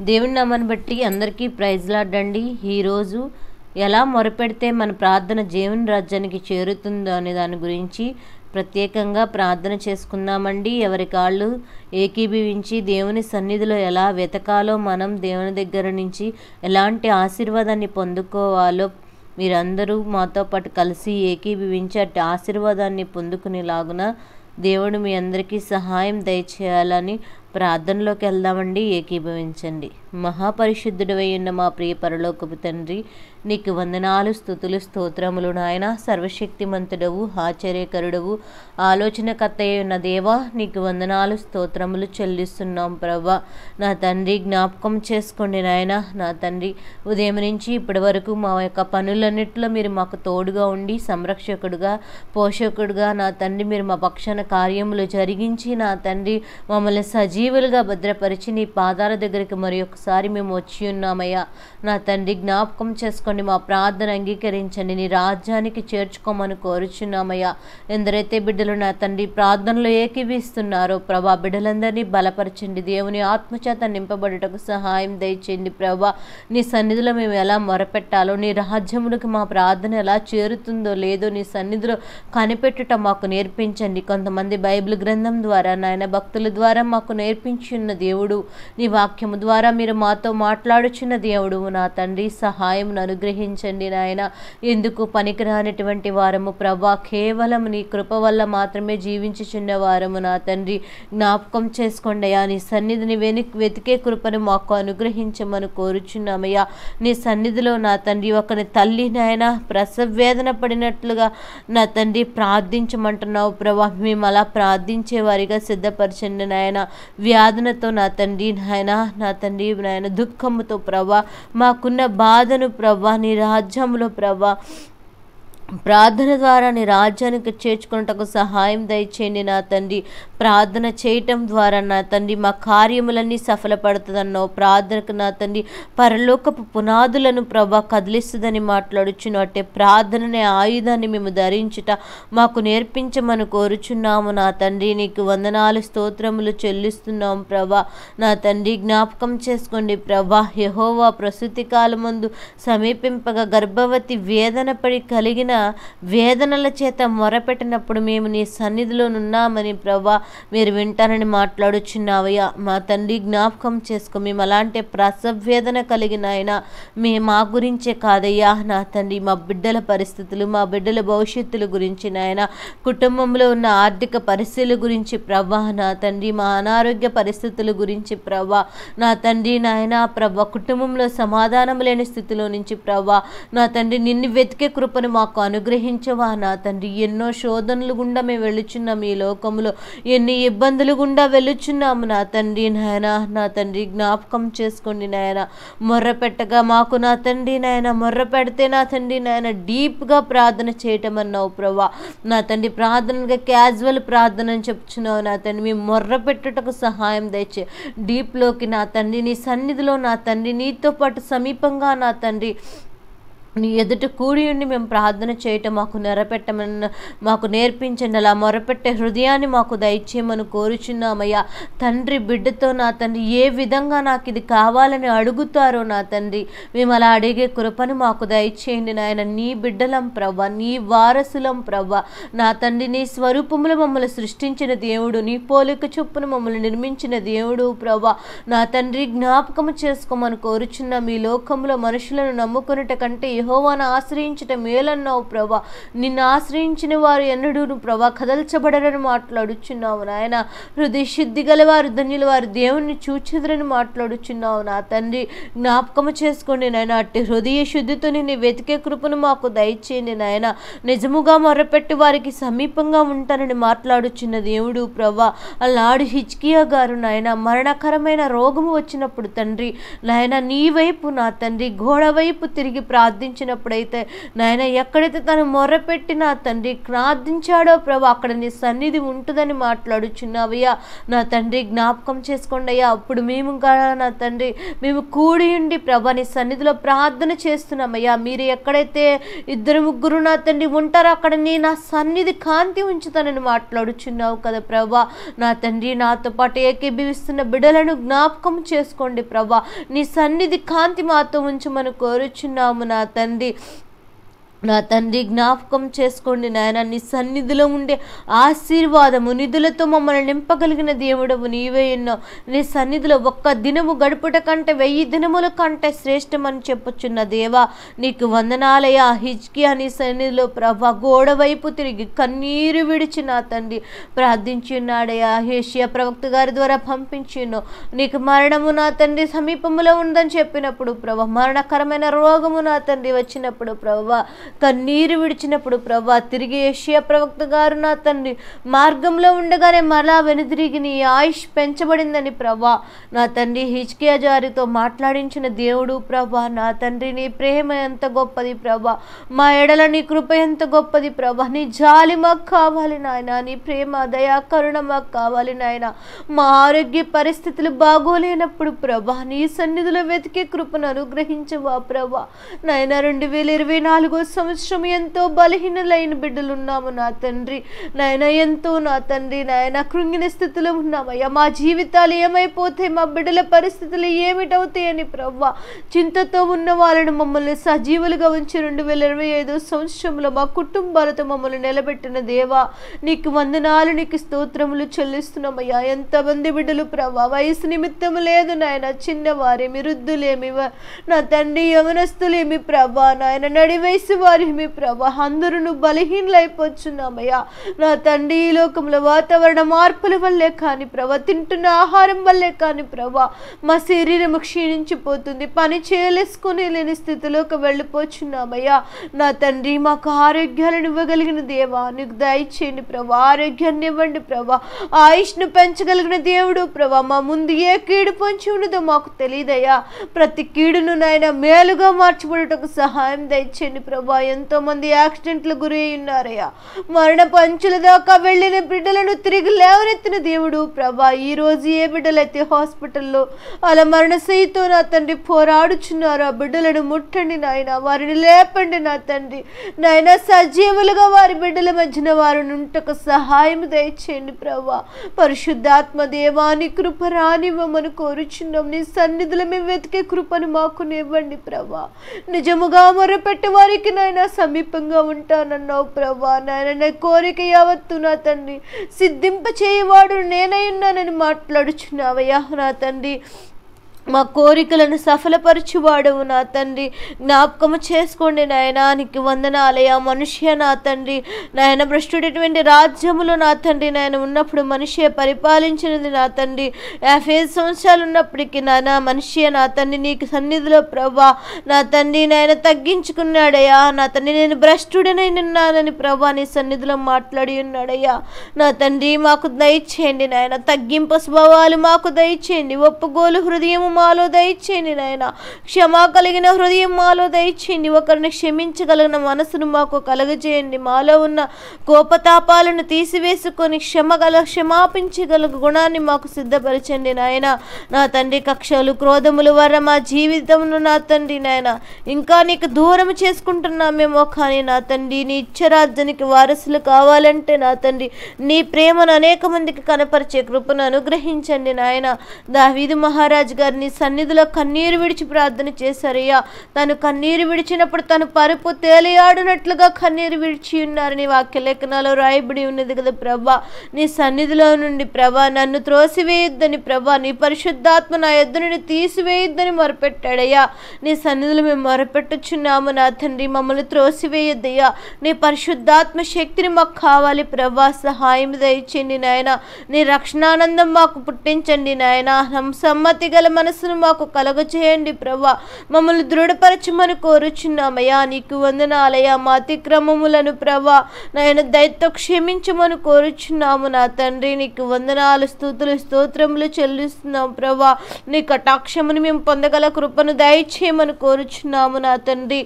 దేవుని నామాన్ని బట్టి అందరికీ ప్రైజ్ లార్డ్ అండి. ఈరోజు ఎలా మొరపెడితే మన ప్రార్థన దేవుని రాజ్యానికి చేరుతుందో అనే దాని గురించి ప్రత్యేకంగా ప్రార్థన చేసుకుందామండి. ఎవరి కాళ్ళు ఏకీభవించి దేవుని సన్నిధిలో ఎలా వెతకాలో, మనం దేవుని దగ్గర నుంచి ఎలాంటి ఆశీర్వాదాన్ని పొందుకోవాలో మీరందరూ మాతో పాటు కలిసి ఏకీభవించి అట్టి ఆశీర్వాదాన్ని పొందుకునేలాగున దేవుడు మీ అందరికీ సహాయం దయచేయాలని ప్రార్థనలోకి వెళ్దామండి. ఏకీభవించండి. మహాపరిశుద్ధుడవై ఉన్న మా ప్రియ పరలోకపు తండ్రి, నీకు వందనాలు, స్తుతులు, స్తోత్రములు నాయన. సర్వశక్తిమంతుడవు, ఆశ్చర్యకరుడవు, ఆలోచనకర్త ఉన్న దేవా, నీకు వందనాలు, స్తోత్రములు చెల్లిస్తున్నాం ప్రభా. నా తండ్రి, జ్ఞాపకం చేసుకోండి నాయన. నా తండ్రి, ఉదయం నుంచి ఇప్పటి వరకు మా యొక్క పనులన్నింటిలో మీరు మాకు తోడుగా ఉండి సంరక్షకుడుగా, పోషకుడుగా నా తండ్రి మీరు మా పక్షాన కార్యములు జరిగించి నా తండ్రి మమ్మల్ని సజీవులుగా భద్రపరిచి నీ పాదాల దగ్గరికి మరి ఒకసారి మేము వచ్చి ఉన్నామయ్యా. నా తండ్రి, జ్ఞాపకం చేసుకోండి, మా ప్రార్థన అంగీకరించండి, నీ రాజ్యానికి చేర్చుకోమని కోరుచున్నామయ్యా. ఎందరైతే బిడ్డలు నా తండ్రి ప్రార్థనలో ఏకీవిస్తున్నారో ప్రభా, బిడ్డలందరినీ బలపరచండి. దేవుని ఆత్మచేత నింపబడుటకు సహాయం దయచేయండి ప్రభా. నీ సన్నిధిలో మేము ఎలా మొరపెట్టాలో, నీ రాజ్యములకు మా ప్రార్థన ఎలా చేరుతుందో లేదో నీ సన్నిధిలో కనిపెట్టుట మాకు నేర్పించండి. కొంతమంది బైబిల్ గ్రంథం ద్వారా నాయన భక్తుల ద్వారా మాకు నేర్పించున్న దేవుడు, నీ వాక్యము ద్వారా మీరు మాతో మాట్లాడుచున్న దేవుడు నా తండ్రి, సహాయం అనుగ్రహించండి నాయన. ఎందుకు పనికిరానిటువంటి వారము ప్రభా, కేవలం నీ కృప వల్ల మాత్రమే జీవించుచున్న వారము నా తండ్రి, జ్ఞాపకం చేసుకోండి అయ్యా. నీ సన్నిధిని వెతికే కృపను మాకు అనుగ్రహించమని కోరుచున్నామయ్యా. నీ సన్నిధిలో నా తండ్రి ఒకని తల్లి నాయన ప్రసవేదన పడినట్లుగా నా తండ్రి ప్రార్థించమంటున్నావు ప్రభా. మేము అలా ప్రార్థించే వారిగా సిద్ధపరచండి నాయన. వ్యాధులతో నా తండ్రి నాయన, నా తండ్రి నాయన దుఃఖముతో ప్రభా, మాకున్న బాధను ప్రభా నీ రాజ్యంలో ప్రభా ప్రార్థన ద్వారా నీ రాజ్యానికి చేర్చుకున్నటకు సహాయం దయచేయండి నా తండ్రి. ప్రార్థన చేయటం ద్వారా నా తండ్రి మా కార్యములన్నీ సఫలపడుతుందన్నావు. ప్రార్థనకు నా తండ్రి పరలోకపు పునాదులను ప్రభా కదిలిస్తుందని మాట్లాడుచున్నావు. అంటే ప్రార్థననే ఆయుధాన్ని మేము ధరించుట మాకు నేర్పించమని కోరుచున్నాము నా తండ్రి. నీకు వందనాలు, స్తోత్రములు చెల్లిస్తున్నాం ప్రభా. నా తండ్రి, జ్ఞాపకం చేసుకోండి ప్రభా. యెహోవా ప్రసూతి కాలమందు సమీపింపగా గర్భవతి వేదన పడి కలిగిన వేదనల చేత మొరపెట్టినప్పుడు మేము నీ సన్నిధిలోనున్నామని ప్రభా మీరు వింటానని మాట్లాడుచున్నావయ్యా. మా తండ్రి, జ్ఞాపకం చేసుకో. మేము అలాంటి ప్రసవేదన కలిగిన అయినా మా గురించే కాదయ్యా నా తండ్రి, మా బిడ్డల పరిస్థితులు, మా బిడ్డల భవిష్యత్తుల గురించి నాయన, కుటుంబంలో ఉన్న ఆర్థిక పరిస్థితుల గురించి ప్రభా నా తండ్రి, మా అనారోగ్య పరిస్థితుల గురించి ప్రభా నా తండ్రి నాయన ప్రభా, కుటుంబంలో సమాధానం లేని స్థితిలో నుంచి ప్రభా నా తండ్రి నిన్ను వెతికే కృపను మాకు అనుగ్రహించవా నా తండ్రి. ఎన్నో శోధనలు గుండా మేము వెళ్ళుచున్నాము ఈ లోకంలో, ఎన్ని ఇబ్బందులు గుండా వెళ్ళుచున్నాము నా తండ్రి నాయన. నా తండ్రి, జ్ఞాపకం చేసుకోండి నాయన. మొర్ర పెట్టగా మాకు నా తండ్రి నాయన, మొర్ర పెడితే నా తండ్రి నాయన డీప్గా ప్రార్థన చేయటం అన్నావు ప్రభా. నా తండ్రి, ప్రార్థనగా క్యాజువల్ ప్రార్థన అని చెప్తున్నావు నా తండ్రి. మేము మొర్ర పెట్టుటకు సహాయం దయచే. డీప్లోకి నా తండ్రి నీ సన్నిధిలో నా తండ్రి నీతో పాటు సమీపంగా నా తండ్రి నీ ఎదుట కూడి ఉండి మేము ప్రార్థన చేయటం మాకు నేర్పించండి. అలా మొరపెట్టే హృదయాన్ని మాకు దయచేయమని కోరుచున్నామయ్యా. తండ్రి బిడ్డతో నా తండ్రి ఏ విధంగా నాకు ఇది కావాలని అడుగుతారో నా తండ్రి, మేము అలా అడిగే కృపను మాకు దయచేయండి నాయన. నీ బిడ్డలం ప్రభా, నీ వారసులం ప్రభా నా తండ్రి. నీ స్వరూపములు మమ్మల్ని సృష్టించిన దేవుడు, నీ పోలిక చొప్పున మమ్మల్ని నిర్మించిన దేవుడు ప్రభా నా తండ్రి, జ్ఞాపకము చేసుకోమని కోరుచున్నాం. ఈ లోకంలో మనుషులను నమ్ముకునేట కంటే యెహోవాను ఆశ్రయించుట మేలన్నావు ప్రభా. నిన్ను ఆశ్రయించిన వారు ఎన్నడూ ప్రభా కదల్చబడరని మాట్లాడుచున్నావు నాయన. హృదయ శుద్ధి గలవారు ధన్యుల వారు దేవుణ్ణి చూచెదరని మాట్లాడుచున్నావు నా తండ్రి. జ్ఞాపకము చేసుకోండి నాయన. అట్టి హృదయ శుద్ధితో నిన్ను వెతికే కృపను మాకు దయచేయండి నాయన. నిజముగా మొరపెట్టి వారికి సమీపంగా ఉంటానని మాట్లాడుచున్న దేవుడు ప్రభా. అలాడు హిజ్కియా గారు నాయన మరణకరమైన రోగము వచ్చినప్పుడు తండ్రి నాయన నీ వైపు నా తండ్రి గోడ వైపు తిరిగి ప్రార్థించి అనుగ్రహించినప్పుడైతే నాయన ఎక్కడైతే తను మొర్రపెట్టి నా తండ్రి ప్రార్థించాడో ప్రభా అక్కడ నీ సన్నిధి ఉంటుందని మాట్లాడుచున్నావయ్యా. నా తండ్రి జ్ఞాపకం చేసుకోండి అయ్యా. అప్పుడు మేము నా తండ్రి మేము కూడి ఉండి ప్రభా నీ సన్నిధిలో ప్రార్థన చేస్తున్నామయ్యా. మీరు ఎక్కడైతే 2-3 నా తండ్రి ఉంటారో అక్కడ నీ నా సన్నిధి కాంతి ఉంచుతానని మాట్లాడుచున్నావు కదా ప్రభా. నా తండ్రి నాతో పాటు ఏకీభవిస్తున్న బిడ్డలను జ్ఞాపకం చేసుకోండి ప్రభా. నీ సన్నిధి కాంతి మాతో ఉంచమని కోరుచున్నాము నా తండ్రి. నా తండ్రి జ్ఞాపకం చేసుకోండి నాయన. నీ సన్నిధిలో ఉండే ఆశీర్వాదము నిధులతో మమ్మల్ని నింపగలిగిన దేవుడవు నీవే ఉన్నావు. నీ సన్నిధిలో ఒక్క దినము గడుపుట కంటే 1000 దినముల కంటే శ్రేష్టమని చెప్పుచున్న దేవా నీకు వందనాలయ్యా. హిజ్కియా నీ సన్నిధిలో ప్రభా గోడ వైపు తిరిగి కన్నీరు విడిచి నా తండ్రి ప్రార్థించున్నాడయ్యా. యెషయా ప్రవక్త గారి ద్వారా పంపించును. నీకు మరణము నా తండ్రి సమీపంలో ఉందని చెప్పినప్పుడు ప్రభా మరణకరమైన రోగము నా తండ్రి వచ్చినప్పుడు ప్రభా కన్నీరు విడిచినప్పుడు ప్రభా తిరిగి యెషయా ప్రవక్త గారు నా తండ్రి మార్గంలో ఉండగానే మరలా వెనుదిరిగి నీ ఆయుష్ పెంచబడిందని ప్రభా నా తండ్రి హిజ్కియా జారితో మాట్లాడించిన దేవుడు ప్రభా. నా తండ్రి నీ ప్రేమ ఎంత గొప్పది ప్రభా. మా ఎడల నీ కృప ఎంత గొప్పది ప్రభా. నీ జాలి మాకు కావాలి నాయన. నీ ప్రేమ దయా కరుణ మాకు కావాలి నాయన. మా ఆరోగ్య పరిస్థితులు బాగోలేనప్పుడు ప్రభా నీ సన్నిధిలో వెతికే కృపను అనుగ్రహించవా ప్రభా. నాయన 2024 సంవత్సరం ఎంతో బలహీనలైన బిడ్డలు ఉన్నాము నా తండ్రి. నాయన ఎంతో నా తండ్రి నాయన కృంగిన స్థితిలో ఉన్నామయ్యా. మా జీవితాలు ఏమైపోతాయి, మా బిడ్డల పరిస్థితులు ఏమిటవుతాయని ప్రభా చింతతో ఉన్న వాళ్ళని మమ్మల్ని సజీవులుగా ఉంచి 2025 సంవత్సరంలో మా కుటుంబాలతో మమ్మల్ని నిలబెట్టిన దేవా నీకు వందనాలు, నీకు స్తోత్రములు చెల్లిస్తున్నామయ్యా. ఎంతమంది బిడ్డలు ప్రభా వయసు నిమిత్తము లేదు నాయన, చిన్నవారేమి వృద్ధులేమి నా తండ్రి యవనస్తులేమి ప్రభా నాయన నడి వయసు వారేమి ప్రభా అందరూ బలహీనలైపోతున్నామయ్యా. నా తండ్రి ఈ లోకంలో వాతావరణ మార్పుల వల్లే కానీ ప్రభా తింటున్న ఆహారం వల్లే కానీ ప్రభా మా శరీరం క్షీణించిపోతుంది. పని చేయలేసుకుని లేని స్థితిలోకి వెళ్ళిపోతున్నామయ్యా. నా తండ్రి మాకు ఆరోగ్యాలను ఇవ్వగలిగిన దేవా నీకు దయచేయండి ప్రభా. ఆరోగ్యాన్ని ఇవ్వండి ప్రభా. ఆయుష్ను పెంచగలిగిన దేవుడు ప్రభా. మా ముందు ఏ కీడు పొంచి ఉన్నదో మాకు తెలియదయ్యా. ప్రతి కీడును నాయన మేలుగా మార్చిపడటకు సహాయం దయచేయండి ప్రభా. ఎంతో మంది యాక్సిడెంట్లు గురి ఉన్నారయ్యా. మరణ పంచుల దాకా వెళ్ళిన బిడ్డలను తిరిగి లేవనెత్తిన దేవుడు ప్రభా. ఈ రోజు ఏ బిడ్డలైతే హాస్పిటల్లో అలా మరణశయ్యతో నా తండ్రి పోరాడుచున్నారో ఆ బిడ్డలను ముట్టండి నాయన. వారిని లేపండి నా తండ్రి నాయన. సజీవులుగా వారి బిడ్డల మధ్యన వారు ఉంటకు సహాయం దయచేయండి ప్రభా. పరిశుద్ధాత్మ దేవాని కృప రానివ్వమని కోరుచున్నాం. నీ సన్నిధిలో మేము వెతికే కృపను మాకు ఇవ్వండి ప్రభా. నిజముగా మొరపెట్టి వారికి నాయన సమీపంగా ఉంటానన్నావు ప్రభా. నాయన నా కోరిక యావత్తు నా తండ్రి సిద్ధింప చేయవాడు నేనై ఉన్నానని మాట్లాడుచున్నావయ్యా. నా తండ్రి మా కోరికలను సఫలపరచువాడవు నా తండ్రి. జ్ఞాపకము చేసుకోండి నాయన. నీకు వందనాలయ్యా. మనుష్య నా తండ్రి నాయన భ్రష్టుడైనటువంటి రాజ్యములో నా తండ్రి నాయన ఉన్నప్పుడు మనిషి పరిపాలించినది నా తండ్రి 50 సంవత్సరాలు ఉన్నప్పటికీ నాయన మనిషి నా తండ్రి నీకు సన్నిధిలో ప్రభా నా తండ్రి నాయన తగ్గించుకున్నాడయ్యా. నా తండ్రి నేను భ్రష్టుడనై ఉన్నానని ప్రభా నీ సన్నిధిలో మాట్లాడి ఉన్నాడయ్యా. నా తండ్రి మాకు దయచేయండి నాయన. తగ్గింపు స్వభావాలు మాకు దయచేయండి. ఒప్పుకోలు హృదయం మాలో దయచేయండి నాయన. క్షమా కలిగిన హృదయం మాలో దయచేయండి. ఒకరిని క్షమించగలిగిన మనసును మాకు కలుగజేయండి. మాలో ఉన్న కోపతాపాలను తీసివేసుకొని క్షమాపించగల గుణాన్ని మాకు సిద్ధపరచండి నాయన. నా తండ్రి కక్షలు క్రోధముల వల్ల మా జీవితంలో నా తండ్రి నాయన ఇంకా నీకు దూరం చేసుకుంటున్నామేమో కానీ నా తండ్రి నీ ఇచ్చరాజ్యానికి వారసులు కావాలంటే నా తండ్రి నీ ప్రేమను అనేక మందికి కనపరిచే కృపను అనుగ్రహించండి నాయన. దావీదు మహారాజు గారిని సన్నిధిలో కన్నీరు విడిచి ప్రార్థన చేశారయ్యా. తను కన్నీరు విడిచినప్పుడు తను పరుపు తేలియాడునట్లుగా కన్నీరు విడిచి ఉన్నారని వాక్య లేఖనాలు రాయబడి ఉన్నది కదా ప్రభా. నీ సన్నిధిలో నుండి ప్రభా నన్ను త్రోసివేయొద్దని ప్రభా నీ పరిశుద్ధాత్మ నా యొద్ద నుండి తీసివేయొద్దని మొరపెట్టాడయ్యా. నీ సన్నిధిలో మేము మొరపెట్టుచున్నాము నా తండ్రి. మమ్మల్ని త్రోసివేయొద్దయ్యా. నీ పరిశుద్ధాత్మ శక్తిని మాకు కావాలి ప్రభా. సహాయం దయచేయండి నాయన. నీ రక్షణానందం మాకు పుట్టించండి నాయన. సమ్మతి గల మనసును మాకు కలగచేయండి ప్రభా. మమ్మల్ని దృఢపరచమని కోరుచున్నామయ్యా. నీకు వందనాలయ్యా. మా అతిక్రమములను ప్రభా నాయన దయతో క్షమించమని కోరుచున్నాము నా తండ్రి. నీకు వందనాలు స్తుతులు స్తోత్రములు చెల్లిస్తున్నాం ప్రభా. నీ కటాక్షమును మేము పొందగల కృపను దయచేయమని కోరుచున్నాము నా తండ్రి.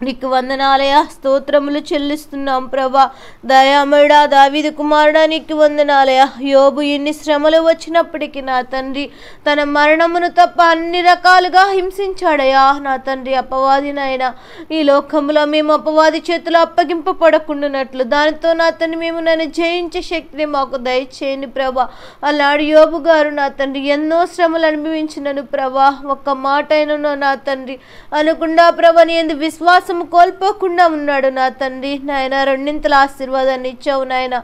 నీకు వందనాలయ, స్తోత్రములు చెల్లిస్తున్నాం ప్రభా. దయామయుడా, దావీదు కుమారుడా, నీకు వందనాలయ. యోబు ఎన్ని శ్రమలు వచ్చినప్పటికీ నా తండ్రి తన మరణమును తప్ప అన్ని రకాలుగా హింసించాడయా నా తండ్రి. అపవాదినైనా ఈ లోకంలో మేము అపవాది చేతులు అప్పగింపబడకుండానట్లు దానితో నా తండ్రి మేము నన్ను జయించే శక్తిని మాకు దయచేయండి ప్రభా. అలాంటి యోబు గారు నా తండ్రి ఎన్నో శ్రమలు అనుభవించినను ప్రభా. ఒక్క మాట అయినను నా తండ్రి అనుకుండా ప్రభా నీ యందు విశ్వాసం కోల్పోకుండా ఉన్నాడు నా తండ్రి. నాయన రెండింతల ఆశీర్వాదాన్ని ఇచ్చావు నాయన.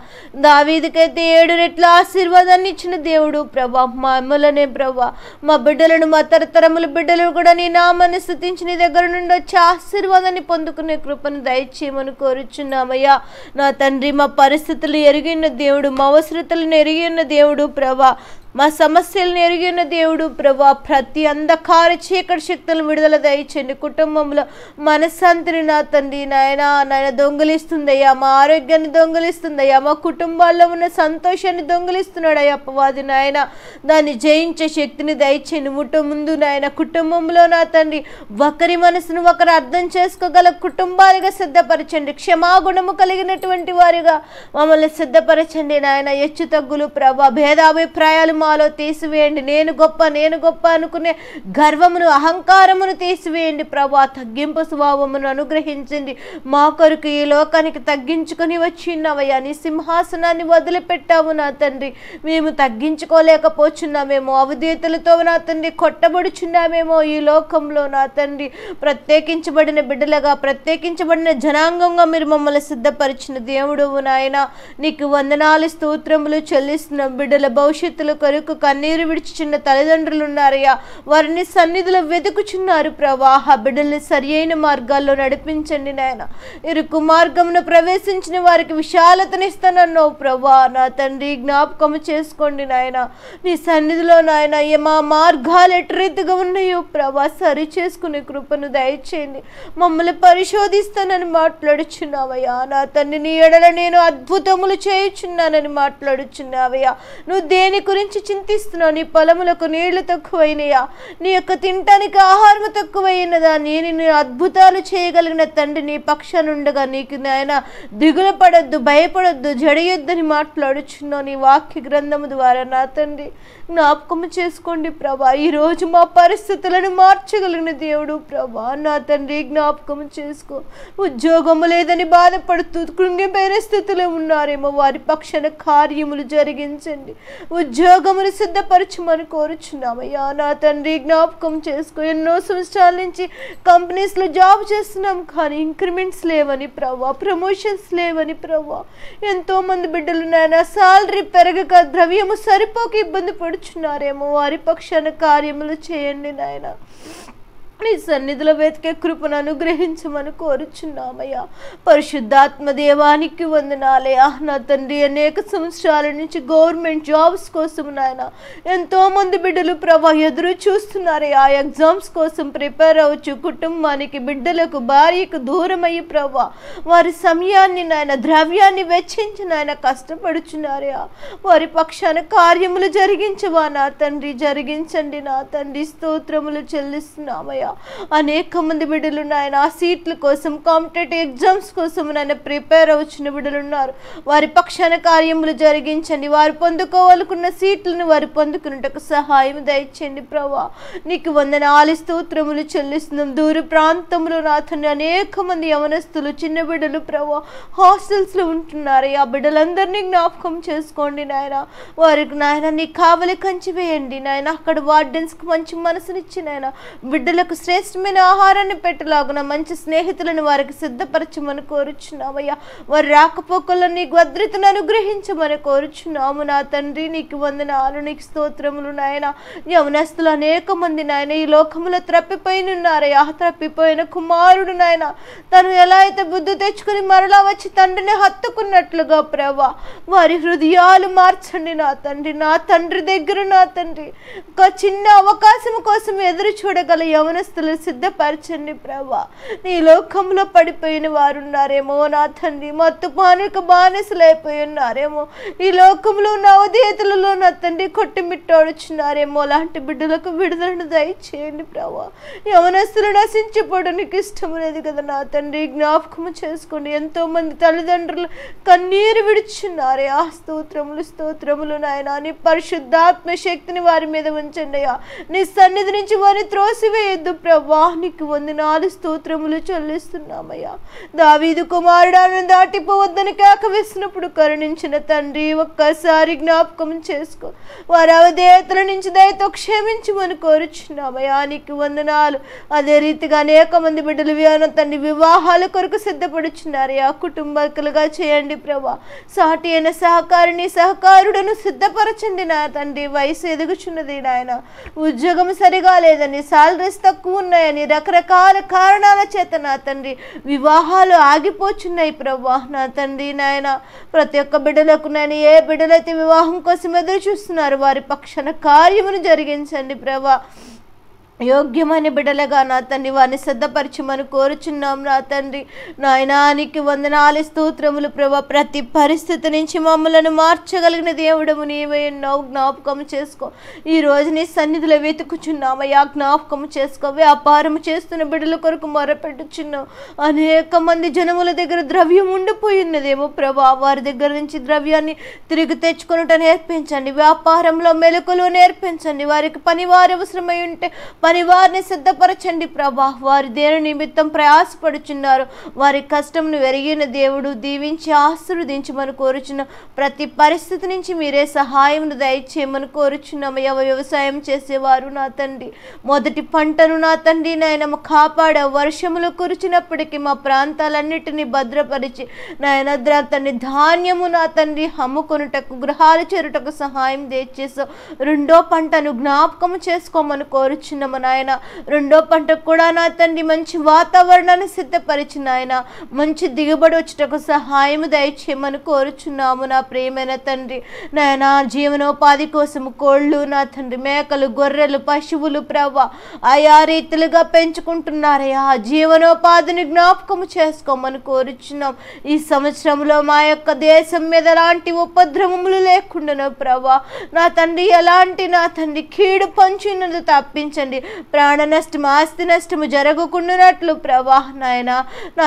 దావీదుకైతే 7 రెట్ల ఆశీర్వాదాన్ని ఇచ్చిన దేవుడు ప్రభా. మా అమ్మలనే ప్రభా, మా బిడ్డలను, మా తరతరముల బిడ్డలను కూడా నీ నామాన్ని స్తుతించి నీ దగ్గర నుండి వచ్చే ఆశీర్వాదాన్ని పొందుకునే కృపను దయచేయమని కోరుచున్నామయ్యా నా తండ్రి. మా పరిస్థితులు ఎరిగిన దేవుడు, మా అవసరతలను ఎరిగిన దేవుడు ప్రభా. మా సమస్యలను ఎరిగిన దేవుడు ప్రభా. ప్రతి అంధకార చీకటి శక్తులను విడుదల దయచేయండి. కుటుంబంలో మనశ్శాంతిని నా తండ్రి నాయన దొంగిలిస్తుందయ్యా. మా ఆరోగ్యాన్ని దొంగిలిస్తుందయ్యా. మా కుటుంబాల్లో ఉన్న సంతోషాన్ని దొంగిలిస్తున్నాడయ్యా అపవాది నాయన. దాన్ని జయించే శక్తిని దయచేయండి. ముందు నాయన కుటుంబంలో నా తండ్రి ఒకరి మనసును ఒకరు అర్థం చేసుకోగల కుటుంబాలుగా సిద్ధపరచండి. క్షమాగుణము కలిగినటువంటి వారిగా మమ్మల్ని సిద్ధపరచండి నాయన. హెచ్చు తగ్గులు ప్రభా, భేదాభిప్రాయాలు మాలో తీసివేయండి. నేను గొప్ప అనుకునే గర్వమును, అహంకారమును తీసివేయండి ప్రభా. తగ్గింపు స్వభావమును అనుగ్రహించండి. మా కొరకు ఈ లోకానికి తగ్గించుకొని వచ్చిన్నావయ్యా. నీ సింహాసనాన్ని వదిలిపెట్టావు నా తండ్రి. మేము తగ్గించుకోలేకపోచున్నామేమో, అవధేతలతో నా తండ్రి కొట్టబడుచున్నామేమో ఈ లోకంలో నా తండ్రి. ప్రత్యేకించబడిన బిడ్డలుగా, ప్రత్యేకించబడిన జనాంగంగా మీరు మమ్మల్ని సిద్ధపరిచిన దేవుడు నాయన. నీకు వందనాలు, స్తోత్రములు చెల్లిస్తున్నాం. బిడ్డల భవిష్యత్తుల కొరకు కన్నీరు విడిచుచున్న తల్లిదండ్రులు ఉన్నారయ్యా. వారిని సన్నిధిలో వెతుకుచున్నారు ప్రభా. ఆ బిడ్డల్ని సరి అయిన మార్గాల్లో నడిపించండి నాయన. ఇరుకు మార్గమును ప్రవేశించిన వారికి విశాలతనిస్తానన్నావు ప్రభా. నా తండ్రి జ్ఞాపకము చేసుకోండి నాయన. నీ సన్నిధిలో నాయన మా మార్గాలు ఎటు రీతిగా ఉన్నాయో ప్రభా సరి చేసుకునే కృపను దయచేయండి. మమ్మల్ని పరిశోధిస్తానని మాట్లాడుచున్నావయ్యా నా తండ్రి. నీ ఎడల నేను అద్భుతములు చేయుచున్నానని మాట్లాడుచున్నావయ్యా. నువ్వు దేని గురించి చింతిస్తున్నావు? నీ పొలములకు నీళ్లు తక్కువైనయా? నీ యొక్క తినటానికి ఆహారం తక్కువైనదా? నేను అద్భుతాలు చేయగలిగిన తండ్రి నీ పక్షానుండగా నీకు నాయన దిగులు పడొద్దు, భయపడొద్దు, జడియొద్దని మాట్లాడుచున్నావు నీ వాక్య గ్రంథము ద్వారా నా తండ్రి. జ్ఞాపకము చేసుకోండి ప్రభా. ఈరోజు మా పరిస్థితులను మార్చగలిగిన దేవుడు ప్రభా నా తండ్రి. జ్ఞాపకము చేసుకో. ఉద్యోగము లేదని బాధపడుతూ కృంగిపోయిన స్థితిలో ఉన్నారేమో వారి పక్షాన కార్యములు జరిగించండి. ఉద్యోగమును సిద్ధపరచమని కోరుచున్నామయ్యా నా తండ్రి. జ్ఞాపకం చేసుకో. ఎన్నో సంవత్సరాల నుంచి కంపెనీస్లో జాబ్ చేస్తున్నాం కానీ ఇంక్రిమెంట్స్ లేవని ప్రభా, ప్రమోషన్స్ లేవని ప్రభా. ఎంతోమంది బిడ్డలు నాయన సాలరీ పెరగక, ద్రవ్యము సరిపోక ఇబ్బంది పడుచున్నారేమో వారి పక్షాన కార్యములు చేయండి నాయన. నీ సన్నిధిలో వెతికే కృపను అనుగ్రహించమని కోరుచున్నామయ్యా. పరిశుద్ధాత్మ దేవానికి వందనాలయ్యా నా తండ్రి. అనేక సంవత్సరాల నుంచి గవర్నమెంట్ జాబ్స్ కోసం నాయన ఎంతోమంది బిడ్డలు ప్రభా ఎదురు చూస్తున్నారయ్యా. ఎగ్జామ్స్ కోసం ప్రిపేర్ అవ్వచ్చు. కుటుంబానికి, బిడ్డలకు, భార్యకు దూరం అయ్యి ప్రభా వారి సమయాన్ని నాయన, ద్రవ్యాన్ని వెచ్చించి నాయన కష్టపడుచున్నారయ్యా. వారి పక్షాన కార్యములు జరిగించవా నా తండ్రి, జరిగించండి నా తండ్రి. స్తోత్రములు చెల్లిస్తున్నామయ్యా. అనేక మంది బిడ్డలు నాయన ఆ సీట్ల కోసం, కాంపిటేటివ్ ఎగ్జామ్స్ కోసం నాయన ప్రిపేర్ అవుతున్న బిడ్డలు ఉన్నారు. వారి పక్షాన కార్యములు జరిగించండి. వారు పొందుకోవాలనుకున్న సీట్లను వారు పొందుకున్నట్టుకు సహాయం దయచేయండి ప్రభా. నీకు వందనాలు, స్తోత్రములు చెల్లిస్తున్నాం. దూర ప్రాంతంలో నా తండ్రి అనేక మంది యవనస్తులు, చిన్న బిడ్డలు ప్రభా హాస్టల్స్లో ఉంటున్నారు. ఆ బిడ్డలందరినీ జ్ఞాపకం చేసుకోండి నాయన. వారికి నాయన నీ కావలి కంచి వేయండి నాయన. అక్కడ వార్డెన్స్కి మంచి మనసునిచ్చి నాయన బిడ్డలకు శ్రేష్టమైన ఆహారాన్ని పెట్టలాగున మంచి స్నేహితులను వారికి సిద్ధపరచమని కోరుచున్నామయ్యా. వారి రాకపోకల్లో నీ భద్రతను అనుగ్రహించమని కోరుచున్నాము నా తండ్రి. నీకు వందనాలు, నీకు స్తోత్రములు నాయన. యవనస్తులు అనేక మంది నాయన ఈ లోకములో త్రప్పిపోయినున్నారయ్యా. త్రప్పిపోయిన కుమారుడు నాయన తను ఎలా అయితే బుద్ధి తెచ్చుకుని మరలా వచ్చి తండ్రిని హత్తుకున్నట్లుగా ప్రభా వారి హృదయాలు మార్చండి నా తండ్రి. నా తండ్రి దగ్గర నా తండ్రి ఒక చిన్న అవకాశం కోసం ఎదురు చూడగల యవన యవనస్తులను సిద్ధపరచండి ప్రభా. నీ లోకంలో పడిపోయిన వారు ఉన్నారేమో నా తండ్రి, మత్తు పానుకు బానిసలైపోయి ఉన్నారేమో, ఈ లోకంలో ఉన్న అవధేతలలో నా తండ్రి కొట్టుమిట్టాడుచున్నారేమో. అలాంటి బిడ్డలకు విడుదలను దయచేయండి ప్రభా. యవనస్తులు నశించిపోవడానికి ఇష్టం లేదు కదా నా తండ్రి, జ్ఞాపకము చేసుకోండి. ఎంతో మంది తల్లిదండ్రులు కన్నీరు విడుచున్నారే. ఆ స్తోత్రములు నాయన. నీ పరిశుద్ధాత్మ శక్తిని వారి మీద ఉంచండి అయ్యా. నీ సన్నిధి నుంచి వారిని త్రోసివేయొద్దు ప్రభా. నీకు వందనాలు స్తోత్రములు చెల్లిస్తున్నామయ్యా. దావీదు కుమారుడాను దాటిపోవద్దని కేక వేసినప్పుడు కరుణించిన తండ్రి, ఒక్కసారి జ్ఞాపకం చేసుకో. వారి అవధేతల నుంచి దయతో క్షమించమని కోరుచున్నామయ్యా. నీకు వందనాలు. అదే రీతిగా అనేక మంది బిడ్డలు తండ్రి వివాహాల కొరకు సిద్ధపడుచున్నారయ్యా. కుటుంబకులుగా చేయండి ప్రభా. సాటి అయిన సహకారుడను సిద్ధపరచండి నా తండ్రి. వయసు ఎదుగుచున్నది నాయన, ఉద్యోగం సరిగా లేదని, సాలరీస్ తక్కువ ఉన్నాయని, రకరకాల కారణాల చేత నా తండ్రి వివాహాలు ఆగిపోచున్నాయి ప్రభా. నా తండ్రి నాయన, ప్రతి ఒక్క బిడ్డలకు నేను ఏ బిడ్డలైతే వివాహం కోసం ఎదురు చూస్తున్నారు వారి పక్షాన కార్యమును జరిగించండి ప్రభా. యోగ్యమైన బిడ్డలుగా నా తండ్రి వారిని సిద్ధపరచమని కోరుచున్నాం నా తండ్రి. నాయనానికి వందనాలు స్తోత్రములు ప్రభా. ప్రతి పరిస్థితి నుంచి మమ్మలను మార్చగలిగిన దేవుడము నీవే ఉన్నావు. జ్ఞాపకం చేసుకో. ఈ రోజు నీ సన్నిధిలో వెతుకుచున్నామయ్యా. జ్ఞాపకం చేసుకో. వ్యాపారం చేస్తున్న బిడ్డల కొరకు మొరపెట్టుచున్నావు. అనేక మంది జనముల దగ్గర ద్రవ్యం ఉండిపోయి ఉన్నదేమో ప్రభా. వారి దగ్గర నుంచి ద్రవ్యాన్ని తిరిగి తెచ్చుకొనుట నేర్పించండి. వ్యాపారంలో మెలకులు నేర్పించండి. వారికి పనివారు అవసరమై ఉంటే పనివారిని సిద్ధపరచండి ప్రభా. వారి దేని నిమిత్తం ప్రయాసపడుచున్నారు. వారి కష్టంను ఎరిగిన దేవుడు దీవించి ఆశీర్వదించమని కోరుచున్న ప్రతి పరిస్థితి నుంచి మీరే సహాయం దయచేయమని కోరుచున్నామయ్యా. వ్యవసాయం చేసేవారు నా తండ్రి మొదటి పంటను నా తండ్రి నాయన కాపాడ. వర్షములు కురిచినప్పటికీ మా ప్రాంతాలన్నిటినీ భద్రపరిచి నాయన తండ్రి ధాన్యము నా తండ్రి అమ్ముకొనుటకు, గృహాలు చేరుటకు సహాయం దయచేసావు. రెండో పంటను జ్ఞాపకం చేసుకోమని కోరుచున్నాము నాయన. రెండో పంటకు కూడా నా తండ్రి మంచి వాతావరణాన్ని సిద్ధపరిచి నాయన మంచి దిగుబడి వచ్చుటకు సహాయం దయచేయమని కోరుచున్నాము నా ప్రియమైన తండ్రి. నాయన జీవనోపాధి కోసం కోళ్ళు నా తండ్రి, మేకలు, గొర్రెలు, పశువులు ప్రభా ఆయా రీతిలుగా పెంచుకుంటున్నారయ్యా. జీవనోపాధిని జ్ఞాపకము చేసుకోమని కోరుచున్నాం. ఈ సంవత్సరంలో మా యొక్క దేశం మీద ఎలాంటి ఉపద్రవములు లేకుండా ప్రభా నా తండ్రి ఎలాంటి నా తండ్రి కీడు పంచున్నది తప్పించండి. ప్రాణ నష్టం, ఆస్తి నష్టము జరగకుండానట్లు ప్రభా నాయన నా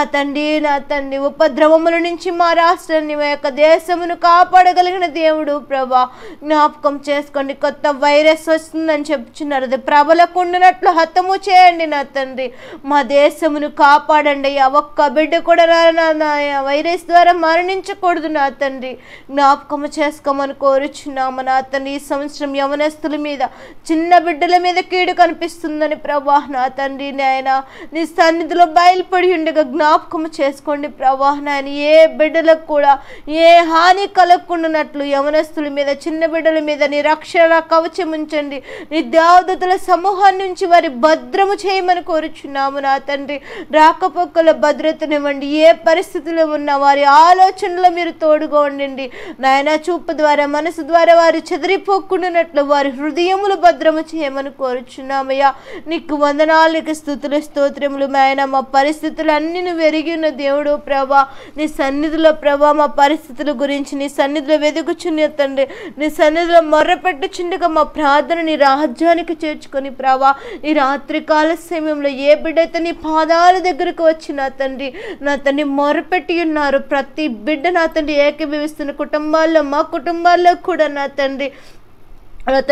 తండ్రి ఉపద్రవముల నుంచి మా రాష్ట్రాన్ని, మా యొక్క దేశమును కాపాడగలిగిన దేవుడు ప్రభా. జ్ఞాపకం చేసుకోండి. కొత్త వైరస్ వస్తుందని చెప్తున్నారు, అది ప్రబలకుండానట్లు హతము చేయండి నా తండ్రి. మా దేశమును కాపాడండి. ఒక్క బిడ్డ కూడా వైరస్ ద్వారా మరణించకూడదు నా తండ్రి. జ్ఞాపకము చేసుకోమని కోరుచున్నాము నా తండ్రి. ఈ సంవత్సరం యవనస్తుల మీద, చిన్న బిడ్డల మీద కీడు కనిపిస్తుందని ప్రభా నా తండ్రి నాయన నీ సన్నిధిలో బయలుపడి ఉండగా జ్ఞాపకం చేసుకోండి ప్రభా నాయన. ఏ బిడ్డలకు కూడా ఏ హాని కలగకుండానట్లు యవనస్తుల మీద, చిన్న బిడ్డల మీద నీ రక్షణ కవచం ఉంచండి. నీ దేవదూతల సమూహాన్ని నుంచి వారి భద్రము చేయమని కోరుచున్నాము నా తండ్రి. రాకపోకల భద్రతనివ్వండి. ఏ పరిస్థితిలో ఉన్న వారి ఆలోచనలో మీరు తోడుగా ఉండండి నాయన. చూపు ద్వారా, మనసు ద్వారా వారు చెదిరిపోకుండానట్లు వారి హృదయములు భద్రము చేయమని కోరుచున్నామయ్యా. నీకు వందనాలకు స్తుతులు స్తోత్రములు నాయన. మా పరిస్థితులు అన్ని నువ్వు ఎరిగిన దేవుడు ప్రభా. నీ సన్నిధిలో ప్రభా మా పరిస్థితుల గురించి నీ సన్నిధిలో వెతుకుచున్న తండ్రి, నీ సన్నిధిలో మొర్రపెట్టుచుండగా మా ప్రార్థన నీ రాజ్యానికి చేర్చుకొని ప్రభా ఈ రాత్రి కాల సమయంలో ఏ బిడ్డైతే నీ పాదాల దగ్గరకు వచ్చి నా తండ్రి మొరపెట్టి ఉన్నారు, ప్రతి బిడ్డ నా తండ్రి ఏకీభవిస్తున్న కుటుంబాల్లో, మా కుటుంబాల్లో కూడా నా తండ్రి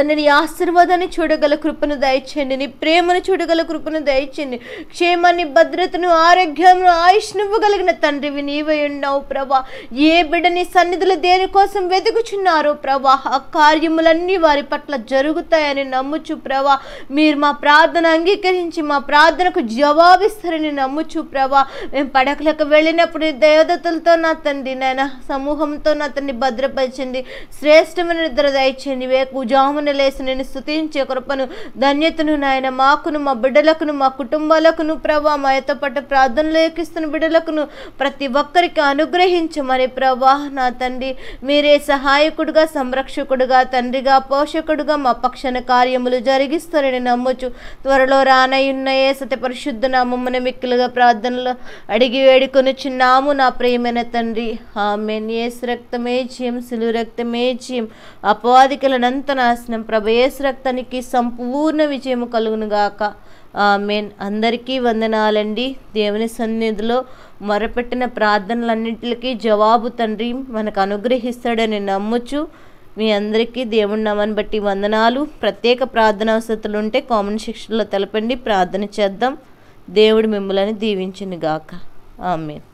నీ ఆశీర్వాదాన్ని చూడగల కృపను దయచేయండి. నీ ప్రేమను చూడగల కృపను దయచేయండి. క్షేమాన్ని, భద్రతను, ఆరోగ్యమును, ఆయుష్నివ్వగలిగిన తండ్రివి నీవై ఉన్నావు ప్రభా. ఏ బిడ్డ నీ సన్నిధిలో దేనికోసం వెతుకుచున్నారో ప్రభా ఆ కార్యములన్నీ వారి పట్ల జరుగుతాయని నమ్ముచు ప్రభా. మీరు మా ప్రార్థన అంగీకరించి మా ప్రార్థనకు జవాబిస్తారని నమ్ముచు ప్రభా. మేము పడకలకు వెళ్ళినప్పుడు దేవదతులతో నా తండ్రి నాయన సమూహంతో నా తండ్రి భద్రపరచండి. శ్రేష్టమైన నిద్ర దయచేయండి. జామున లేసి నేను స్తుతించే కృపను ధన్యతను నాయన మాకును మా బిడ్డలకును మా కుటుంబాలకును ప్రభా మా యొక్క పట్ల ప్రార్థనలు ఏకిస్తున్న బిడ్డలకును ప్రతి ఒక్కరికి అనుగ్రహించమని ప్రభా నా తండ్రి మీరే సహాయకుడుగా సంరక్షకుడుగా తండ్రిగా పోషకుడుగా మా పక్షాన కార్యములు జరిగిస్తారని నమ్ముచు త్వరలో రానయ్యున్న యేసతి పరిశుద్ధ నామమున మిక్కిలుగా ప్రార్థనలు అడిగి వేడుకొనుచున్నాము నా ప్రియమైన తండ్రి ఆమేన్. యేసు రక్తమే జయం, సిలువ రక్తమే జయం, అపవాదికులనంత నాశనం. ప్రభు యేసు రక్తానికి సంపూర్ణ విజయము కలుగును గాక. ఆమేన్. అందరికీ వందనాలండి. దేవుని సన్నిధిలో మొరపెట్టిన ప్రార్థనలన్నింటికి జవాబు తండ్రి మనకు అనుగ్రహిస్తాడని నమ్ముచు మీ అందరికీ దేవుని నామాన్ని బట్టి వందనాలు. ప్రత్యేక ప్రార్థన అవసరాలు ఉంటే కామెంట్ సెక్షన్లో తెలపండి, ప్రార్థన చేద్దాం. దేవుడు మిమ్మల్ని దీవించును గాక. ఆమేన్.